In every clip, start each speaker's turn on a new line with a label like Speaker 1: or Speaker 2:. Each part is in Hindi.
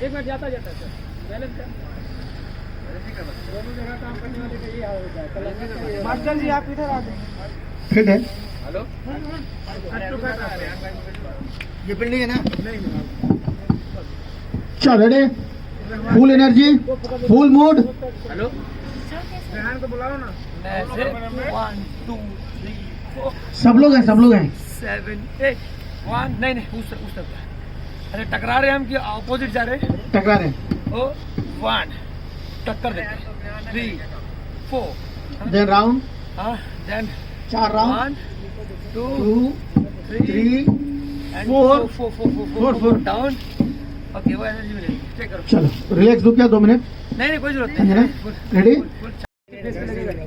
Speaker 1: एक मिनट जाता जाता सर बैलेंस कर दोनों जगह काम करने वाले का ये हाल होता है। मास्टर जी आप इधर आ जाए।
Speaker 2: फिट है
Speaker 3: हेलो
Speaker 2: ये बिल्डिंग है ना? नहीं चल ready, full energy, full mood.
Speaker 3: Hello
Speaker 1: Rehan को बुलाओ ना।
Speaker 3: 1 2 3 4
Speaker 2: सब लोग हैं
Speaker 3: 7 8 1 नहीं उस तरफ। अरे टकरा रहे हम कि ऑपोजिट जा रहे हैं?
Speaker 2: टकरा रहे।
Speaker 3: ओ 1 टक्कर देते 3 4
Speaker 2: देन राउंड
Speaker 3: हाँ then
Speaker 2: 4 round
Speaker 3: 1 2
Speaker 2: 2 3
Speaker 3: and
Speaker 2: 4
Speaker 3: 4 down. Okay वो एनर्जी मिलेगी। चेक करो।
Speaker 2: चलो रिलैक्स दो क्या 2 मिनट।
Speaker 3: नहीं कोई जरूरत
Speaker 2: है ना?
Speaker 3: नहीं।
Speaker 2: रेडी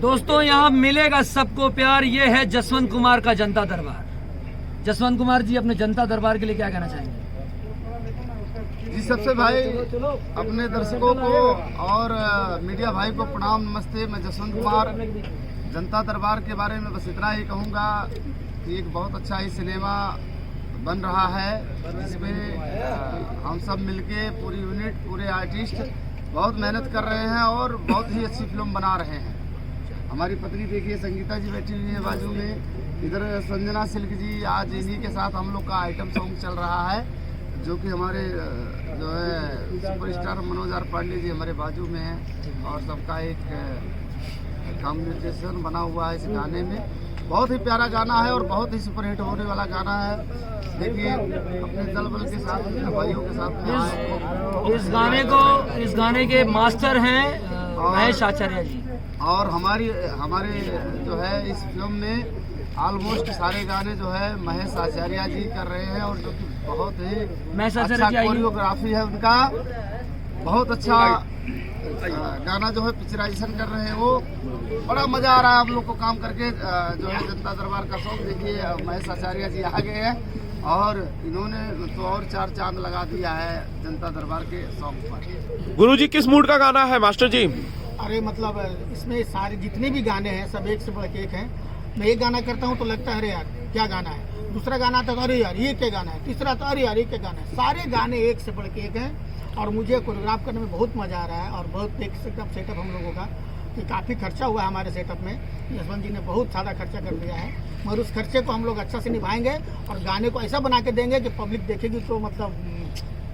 Speaker 3: दोस्तों यहाँ मिलेगा सबको प्यार। ये है जसवंत कुमार का जनता दरबार। जसवंत कुमार जी अपने जनता दरबार के लिए क्या कहना चाहेंगे?
Speaker 4: जी सबसे भाई अपने दर्शकों को और मीडिया भाई को प्रणाम नमस्ते। मैं जसवंत कुमार जनता दरबार के बारे में बस इतना ही कहूँगा कि एक बहुत अच्छा ही सिनेमा बन रहा है जिसमें हम सब मिलके पूरी यूनिट पूरे आर्टिस्ट बहुत मेहनत कर रहे हैं और बहुत ही अच्छी फिल्म बना रहे हैं। हमारी पत्नी देखिए संगीता जी बैठी हुई है बाजू में, इधर संजना सिल्क जी, आज इन्हीं के साथ हम लोग का आइटम सॉन्ग चल रहा है जो कि हमारे जो है सुपरस्टार मनोज आर पांडे जी हमारे बाजू में हैं और सबका एक कॉम्बिनेशन बना हुआ है इस गाने में। बहुत ही प्यारा गाना है और बहुत ही सुपरहिट होने वाला गाना है। देखिए अपने दल बल के साथ भाइयों के साथ
Speaker 3: इस गाने के मास्टर हैं महेश आचार्य जी
Speaker 4: और हमारे जो है इस फिल्म में ऑलमोस्ट सारे गाने जो है महेश आचार्य जी कर रहे हैं और जो कि बहुत ही अच्छा कोरियोग्राफी है उनका। बहुत अच्छा गाना जो है पिक्चराइजेशन कर रहे हैं वो। बड़ा मजा आ रहा है आप लोग को काम करके। जो है जनता दरबार का सॉन्ग देखिए महेश आचार्य जी आ गए हैं और इन्होंने तो और 4 चांद लगा दिया है जनता दरबार के सॉन्ग पर।
Speaker 5: गुरुजी किस मूड का गाना है मास्टर जी?
Speaker 2: अरे मतलब इसमें सारे जितने भी गाने हैं सब एक से बढ़ के एक हैं। मैं एक गाना करता हूँ तो लगता है अरे यार क्या गाना है, दूसरा गाना तो अरे यार ये क्या गाना है, तीसरा तो अरे यार ये क्या गाना है। सारे गाने एक से बढ़ के एक हैं और मुझे कोरियोग्राफ करने में बहुत मजा आ रहा है और बहुत देख सकते हैं सेटअप हम लोगों का कि काफ़ी खर्चा हुआ है हमारे सेटअप में। जसवंत जी ने बहुत ज़्यादा खर्चा कर दिया है मगर उस खर्चे को हम लोग अच्छा से निभाएंगे और गाने को ऐसा बना के देंगे कि पब्लिक देखेगी तो मतलब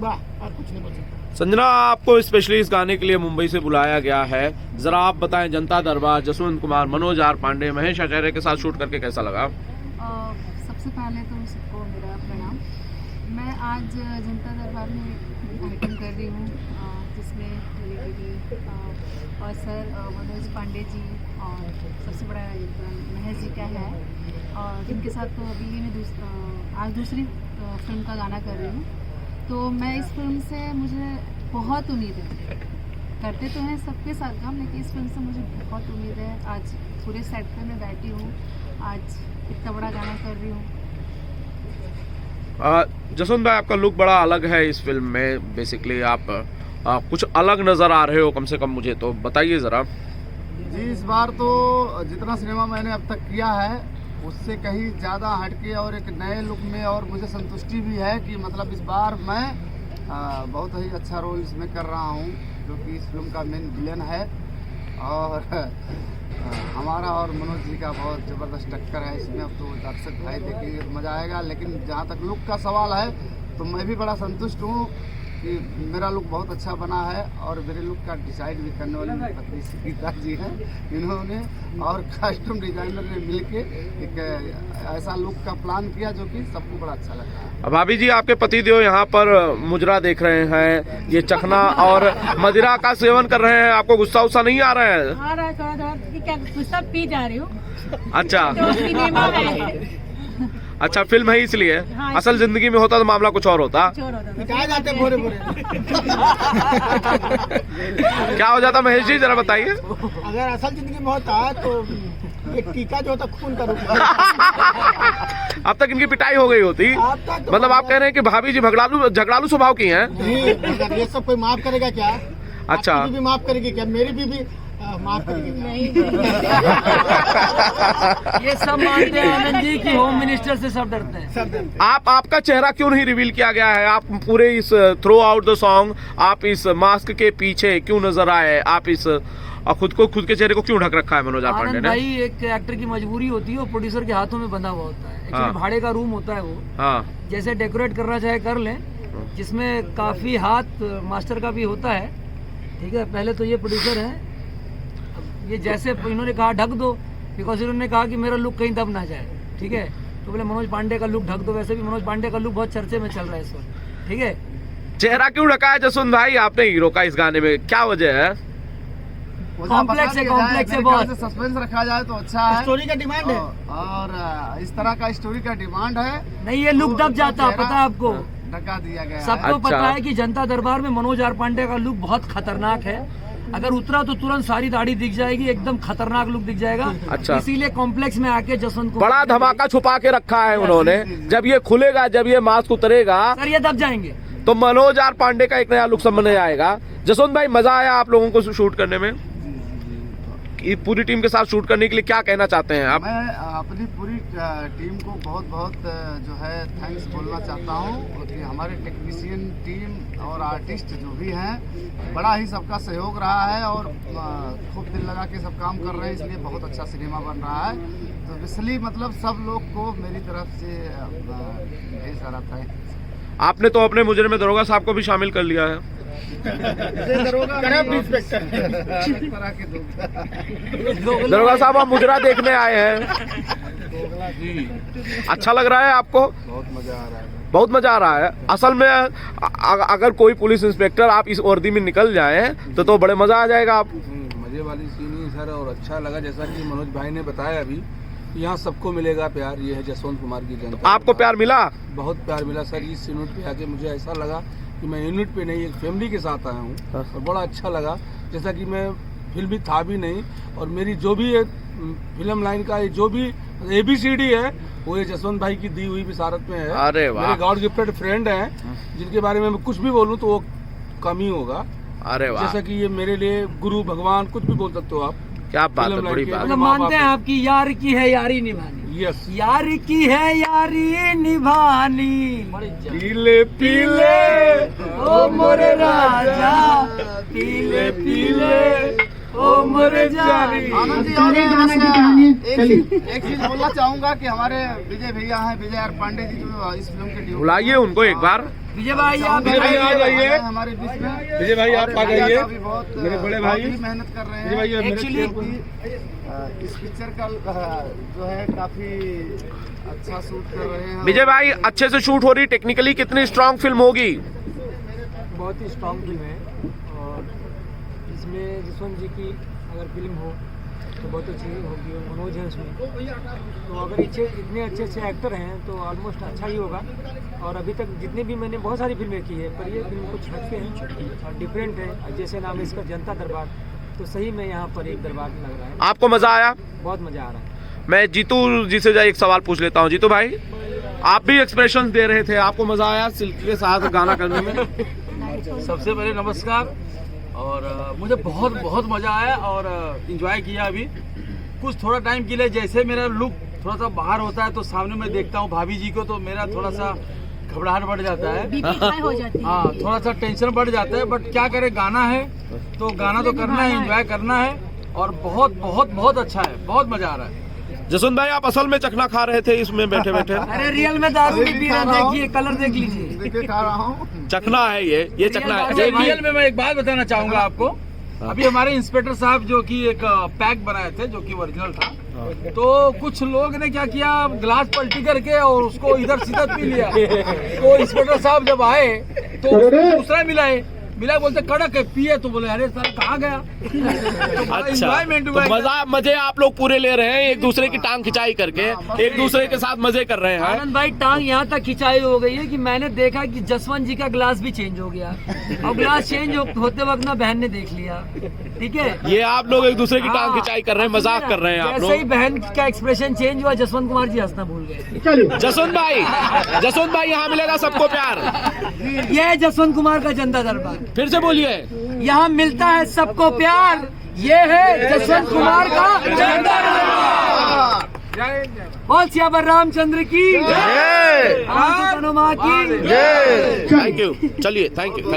Speaker 2: वाह, और कुछ नहीं बोल सकता।
Speaker 5: संजना आपको स्पेशली इस गाने के लिए मुंबई से बुलाया गया है, जरा आप बताएं जनता दरबार जसवंत कुमार, मनोज आर पांडे, महेश आचार्य के साथ शूट करके कैसा लगा?
Speaker 6: सबसे पहले तो सबको मेरा प्रणाम। मैं आज जनता दरबार में आइटम कर रही हूँ जिसमें मेरी दीदी और सर मनोज पांडे जी और सबसे बड़ा महेश जी का है और इनके साथ तो अभी मैं आज दूसरी फिल्म का गाना कर रही हूँ। तो मैं इस फिल्म से मुझे बहुत उम्मीद है। करते तो हैं सबके साथ काम लेकिन इस फिल्म से मुझे बहुत उम्मीद है। आज पूरे सेट पे मैं बैठी हूँ, आज इतना बड़ा गाना कर रही हूँ।
Speaker 5: जसवंत भाई आपका लुक बड़ा अलग है इस फिल्म में। बेसिकली आप कुछ अलग नज़र आ रहे हो, कम से कम मुझे तो बताइए ज़रा।
Speaker 4: जी इस बार तो जितना सिनेमा मैंने अब तक किया है उससे कहीं ज़्यादा हटके और एक नए लुक में और मुझे संतुष्टि भी है कि मतलब इस बार मैं बहुत ही अच्छा रोल इसमें कर रहा हूँ जो कि इस फिल्म का मेन विलेन है और हमारा और मनोज जी का बहुत ज़बरदस्त टक्कर है इसमें। अब तो दर्शक भाई देखेंगे तो मज़ा आएगा। लेकिन जहाँ तक लुक का सवाल है तो मैं भी बड़ा संतुष्ट हूँ कि मेरा लुक बहुत अच्छा बना है और मेरे लुक का डिसाइड भी करने वाली मेरी पत्नी संगीता जी हैं। इन्होंने और कस्टम डिजाइनर ने मिलके एक ऐसा लुक का प्लान किया जो कि सबको बड़ा अच्छा लगा है।
Speaker 5: भाभी जी आपके पतिदेव यहाँ पर मुजरा देख रहे हैं, ये चखना और मदिरा का सेवन कर रहे हैं, आपको गुस्सा उस्सा नहीं आ रहा है?
Speaker 7: आ रहा है थोड़ा क्या गुस्सा पी जा रही हूँ।
Speaker 5: अच्छा
Speaker 7: तो सिनेमा है।
Speaker 5: अच्छा फिल्म है इसलिए।
Speaker 7: हाँ,
Speaker 5: असल जिंदगी में होता तो मामला कुछ और होता।
Speaker 2: जाते भोरे भोरे
Speaker 5: क्या हो जाता महेश जी जरा बताइए।
Speaker 2: अगर असल जिंदगी में होता तो एक टीका जो होता खून का रूप
Speaker 5: अब तक इनकी पिटाई हो गई होती। मतलब आप कह रहे हैं कि भाभी जी झगड़ालू स्वभाव की हैं?
Speaker 2: ये सब कोई माफ करेगा क्या?
Speaker 5: अच्छा
Speaker 2: आपकी भी माफ करेगी क्या? मेरी बीवी माफ करिएगा।
Speaker 3: ये सब मानते हैं आनंद जी कि होम मिनिस्टर से सब डरते हैं।
Speaker 2: सब देते
Speaker 5: आपका चेहरा क्यों नहीं रिवील किया गया है? आप पूरे इस थ्रू आउट द सॉन्ग आप इस मास्क के पीछे क्यों नजर आए? आप इस खुद के चेहरे को क्यों ढक रखा है मनोज पांडे
Speaker 3: आनंद
Speaker 5: ने?
Speaker 3: भाई, एक एक्टर की मजबूरी होती है, वो प्रोड्यूसर के हाथों में बंधा हुआ होता है। एक्चुअली
Speaker 5: हाँ।
Speaker 3: भाड़े का रूम होता है वो,
Speaker 5: हाँ
Speaker 3: जैसे डेकोरेट करना चाहे कर लें, जिसमें काफी हाथ मास्टर का भी होता है। ठीक है, पहले तो ये प्रोड्यूसर है, अब ये जैसे इन्होंने कहा ढक दो, बिकॉज इन्होंने कहा कि मेरा लुक कहीं दब ना जाए। ठीक है, तो बोले मनोज पांडे का लुक ढक दो। वैसे भी मनोज पांडे का लुक बहुत चर्चे में चल रहा है इस वक्त। ठीक है,
Speaker 5: चेहरा क्यों ढका है जसवंत भाई आपने हीरो का इस गाने में? क्या वजह है?
Speaker 3: कॉम्प्लेक्स है, कॉम्प्लेक्स है बहुत।
Speaker 4: सस्पेंस रखा जाए तो अच्छा
Speaker 2: हैं।
Speaker 4: है।
Speaker 2: स्टोरी का डिमांड है।
Speaker 4: और इस तरह का स्टोरी का डिमांड है।
Speaker 3: नहीं, ये लुक दब जाता, पता है आपको?
Speaker 4: ढका दिया गया है।
Speaker 3: सबको
Speaker 5: अच्छा।
Speaker 3: पता है कि जनता दरबार में मनोज पांडे का लुक बहुत खतरनाक है। अगर उतरा तो तुरंत सारी दाढ़ी दिख जाएगी, एकदम खतरनाक लुक दिख जाएगा।
Speaker 5: अच्छा।
Speaker 3: इसीलिए कॉम्प्लेक्स में आके जसवंत कुमार
Speaker 5: बड़ा धमाका छुपा के रखा है उन्होंने। जब ये खुलेगा, जब ये मास्क उतरेगा,
Speaker 3: सर ये दब जाएंगे।
Speaker 5: तो मनोज पांडे का एक नया लुक सामने आएगा। जसवंत भाई, मजा आया आप लोगों को शूट करने में? पूरी टीम के साथ शूट करने के लिए क्या कहना चाहते हैं आप?
Speaker 4: मैं अपनी पूरी टीम को बहुत बहुत जो है थैंक्स बोलना चाहता हूँ कि हमारे टेक्नीशियन टीम और आर्टिस्ट जो भी हैं, बड़ा ही सबका सहयोग रहा है और खूब दिल लगा के सब काम कर रहे हैं, इसलिए बहुत अच्छा सिनेमा बन रहा है। तो इसलिए मतलब सब लोग को मेरी तरफ से ढेर सारा थैंक्स।
Speaker 5: आपने तो अपने मुजरिम में दरोगा साहब को भी शामिल कर लिया है।
Speaker 2: Corrupt inspector.
Speaker 5: दरोगा साहब, आप मुजरा देखने आए हैं, अच्छा लग रहा है आपको?
Speaker 4: बहुत मजा आ रहा है।
Speaker 5: बहुत मजा आ रहा है। असल में अगर कोई पुलिस इंस्पेक्टर आप इस वर्दी में निकल जाए तो बड़े मजा आ जाएगा आप।
Speaker 8: मजे वाली सीन ही सर, और अच्छा लगा जैसा कि मनोज भाई ने बताया अभी, यहाँ सबको मिलेगा प्यार। ये है जसवंत कुमार की जनता।
Speaker 5: आपको प्यार मिला?
Speaker 8: बहुत प्यार मिला सर। इस यूनिट पे आके मुझे ऐसा लगा कि मैं यूनिट पे नहीं, एक फैमिली के साथ आया हूँ और बड़ा अच्छा लगा। जैसा कि मैं फिल्मी था भी नहीं, और मेरी जो भी फिल्म लाइन का जो भी ABCD है वो ये जसवंत भाई की दी हुई विसारत में है।
Speaker 5: अरे वाह।
Speaker 8: मेरे गॉड गिफ्टेड फ्रेंड हैं, जिनके बारे में मैं कुछ भी बोलूँ तो वो कम ही होगा।
Speaker 5: अरे वाह,
Speaker 8: जैसा कि ये मेरे लिए गुरु भगवान कुछ भी बोल सकते हो आप।
Speaker 5: क्या बात है,
Speaker 8: फिल्म
Speaker 5: बड़ी
Speaker 8: लाइन
Speaker 5: बात।
Speaker 8: के-
Speaker 3: मतलब मानते हैं आपकी यार की है यारी निभानी।
Speaker 8: यस।
Speaker 3: यार की है यारी निभानी,
Speaker 8: पीले पीले
Speaker 3: ओ मोरे राजा, पीले पीले ओ मोरे जानी।
Speaker 4: आनंद जी, और एक चीज बोलना चाहूंगा कि हमारे विजय भैया हैं, विजय आर पांडे जी, जो इस फिल्म के DOP
Speaker 5: बुलाइए उनको एक बार।
Speaker 3: विजय भाई आप
Speaker 8: विजय भाई आ जाइए।
Speaker 4: हमारे बीच में।
Speaker 8: विजय भाई आप आ
Speaker 4: भैया
Speaker 8: जाइए।
Speaker 4: का भी बहुत
Speaker 8: मेरे बड़े भाई।
Speaker 4: बहुत ही मेहनत कर रहे
Speaker 8: विजय भाई,
Speaker 4: हैं।
Speaker 8: मेरे
Speaker 3: एक्चुअली
Speaker 4: इस पिक्चर का जो है काफी अच्छा शूट कर रहे हैं।
Speaker 5: विजय भाई, अच्छे से शूट हो रही, टेक्निकली कितनी स्ट्रांग फिल्म होगी?
Speaker 1: बहुत ही स्ट्रांग फिल्म है, और इसमें जसवंत जी की अगर फिल्म हो तो बहुत अच्छी होगी, और मनोज है उसमें, तो अगर इतने अच्छे अच्छे एक्टर हैं तो ऑलमोस्ट अच्छा ही होगा। और अभी तक जितने भी मैंने बहुत सारी फिल्में की है, पर ये फिल्म कुछ हटके हैं और डिफरेंट है। जैसे नाम है इसका जनता दरबार, तो सही में यहाँ पर एक दरबार लग रहा है।
Speaker 5: आपको मजा आया?
Speaker 1: बहुत मज़ा आ रहा है।
Speaker 5: मैं जीतू जी से एक सवाल पूछ लेता हूँ। जीतू भाई, आप भी एक्सप्रेशन दे रहे थे, आपको मजा आया सिल्क के साथ गाना करने में?
Speaker 9: सबसे पहले नमस्कार, और मुझे बहुत बहुत मज़ा आया और इन्जॉय किया। अभी कुछ थोड़ा टाइम के लिए जैसे मेरा लुक थोड़ा सा बाहर होता है तो सामने मैं देखता हूँ भाभी जी को, तो मेरा थोड़ा सा घबराहट बढ़ जाता है।
Speaker 7: बीपी हाई हो जाती है।
Speaker 9: हाँ, थोड़ा सा टेंशन बढ़ जाता है, बट क्या करें, गाना है तो गाना तो करना है, एंजॉय करना है, और बहुत बहुत बहुत अच्छा है, बहुत मज़ा आ रहा है।
Speaker 5: जसवंत भाई, आप असल में चखना खा रहे थे इसमें बैठे बैठे?
Speaker 3: अरे रियल में दारू नहीं पी रहे, देखिए कलर देख लीजिए।
Speaker 4: देखे खा रहा हूँ।
Speaker 5: चखना है ये चखना
Speaker 9: अच्छा,
Speaker 5: है।
Speaker 9: रियल में मैं एक बात बताना चाहूंगा आपको। अभी हमारे इंस्पेक्टर साहब जो कि एक पैक बनाए थे जो कि ओरिजिनल था, तो कुछ लोग ने क्या किया, ग्लास पलटी करके और उसको इधर सीधा पी लिया। तो इंस्पेक्टर साहब जब आए तो उसको दूसरा मिला बोलते कड़क है, पिए, तो बोले अरे सर कहाँ गया। तो
Speaker 5: अच्छा,
Speaker 9: enjoyment
Speaker 5: तो
Speaker 9: हुआ।
Speaker 5: मजे आप लोग पूरे ले रहे हैं, एक दूसरे की टांग खिंचाई करके एक दूसरे के साथ मजे कर रहे हैं।
Speaker 3: आनंद भाई, टांग यहाँ तक खिंचाई हो गई है कि मैंने देखा कि जसवंत जी का ग्लास भी चेंज हो गया, और ग्लास चेंज होते वक्त ना बहन ने देख लिया। ठीक है,
Speaker 5: ये आप लोग एक दूसरे की टांग
Speaker 3: हाँ,
Speaker 5: खिंचाई कर रहे हैं, मजाक कर रहे हैं आप
Speaker 3: जैसे ही
Speaker 5: लोग।
Speaker 3: बहन का एक्सप्रेशन चेंज हुआ, जसवंत कुमार जी हंसना भूल गए।
Speaker 5: जसवंत भाई यहाँ मिलेगा सबको प्यार।
Speaker 3: ये है जसवंत कुमार का जनता दरबार।
Speaker 5: फिर से बोलिए।
Speaker 3: यहाँ मिलता है सबको प्यार, ये है जसवंत कुमार का बोल सियावर रामचंद्र की
Speaker 5: जय
Speaker 3: हनुमान की
Speaker 5: जय। थैंक यू, चलिए, थैंक यू।